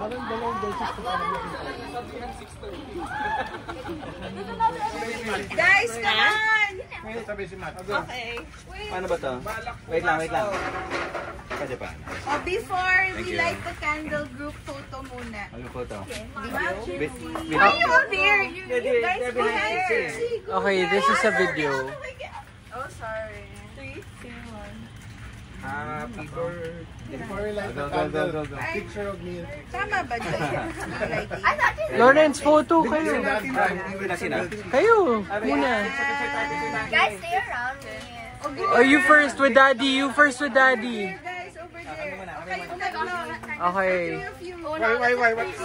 Parang dalawang beses ko parang Guys, come on! Ngayon sabi si Matt. Okay. Paano ba to? Wait lang. Kasi pa. Oh, before we light the candle, group photo muna. Ano photo? Why are you all there? You guys go there. Okay, this is a video. Oh, sorry. 3, 2, 1. Happy birthday. Before we light the Go. candle, picture of me. Tama ba dyan? Lawrence, photo kayo. Sina? Kayo, muna. Guys, stay around me. Oh, you first with daddy. You first with daddy. Guys, over there. Okay, Okay. Why? Let's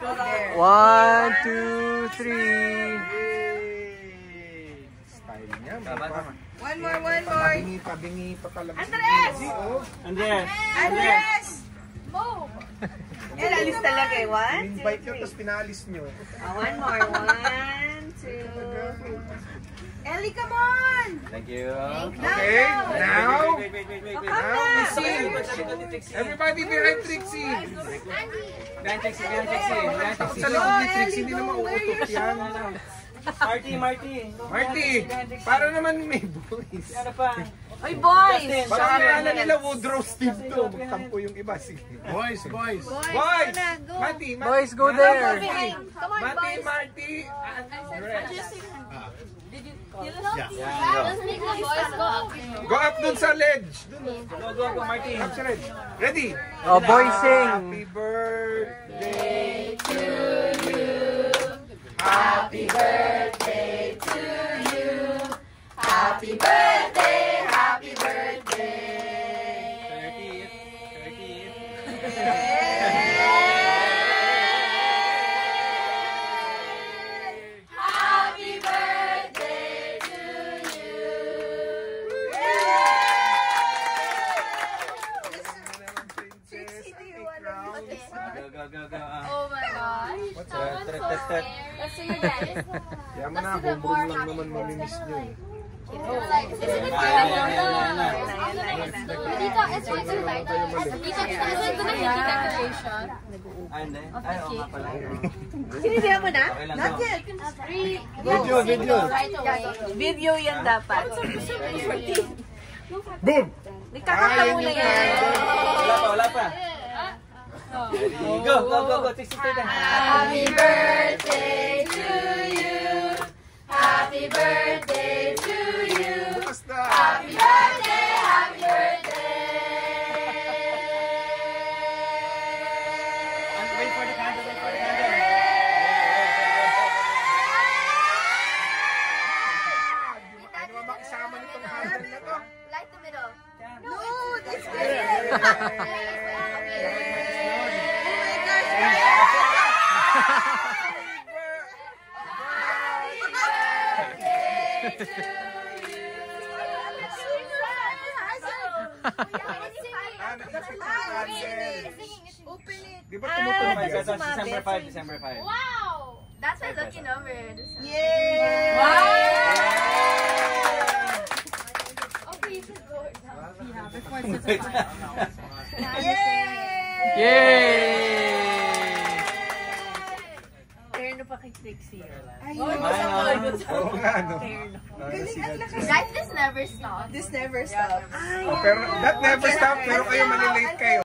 go there. 1, 2, 3. Style niya. One more. Pabingi pa talaga. Andres! Andres! Move! Yan, alis talaga eh. 1, 2, In-invite nyo, tapos pinaalis nyo. one more. 1, 2. Ellie, come on! Thank you. Okay, now. Wait. Now we see. Everybody behind Trixie. Sa loob ni Trixie, hindi na mauutot yan. Marty, para naman may boys. Oy, boys! Baka akala nila Woodrow Steve to. Magtampo yung iba. Sige. Boys! Boys! Marty! Boys, go there. Come on, boys. Marty! Just make the boys go up. Go up dun sa ledge. Go, Marty. Up sa ledge. Ready? Oh, boys, sing. Happy birthday to you. Happy birthday to you. Happy birthday, happy birthday. 30th. Happy birthday to you. Trixie, do you want to Go. Oh my gosh. What's Someone's that? so scared. Let's see you guys. Kaya mo na, homeroom lang naman mamimiss nyo eh. Like, is it Dito, it's going to light. Dito, it's going to make a decoration. Hindi. Ay, oo nga pala. Sinisihan mo na? Okay lang Not daw. yet. Video. Right away. Video yan dapat. Boom! Nagkakataon na yan. Wala pa. Go. Trixie. Happy birthday to you. Happy birthday to you. Bukas na! Happy birthday, happy birthday. Wait for the candle. Ano ba makisama nitong candle na to? Light the middle. No, this is Open it. Di ba tumutunog That's yan? December 5. Wow! That's my lucky number. Yay! Okay, you should go now. Yay! Yay! Terno pa kay Trixie. Ay, Oo nga, no? galing ang lakas. Guys, this never stops. This never stops. Oh, pero that never stop, pero kayo malilate kayo.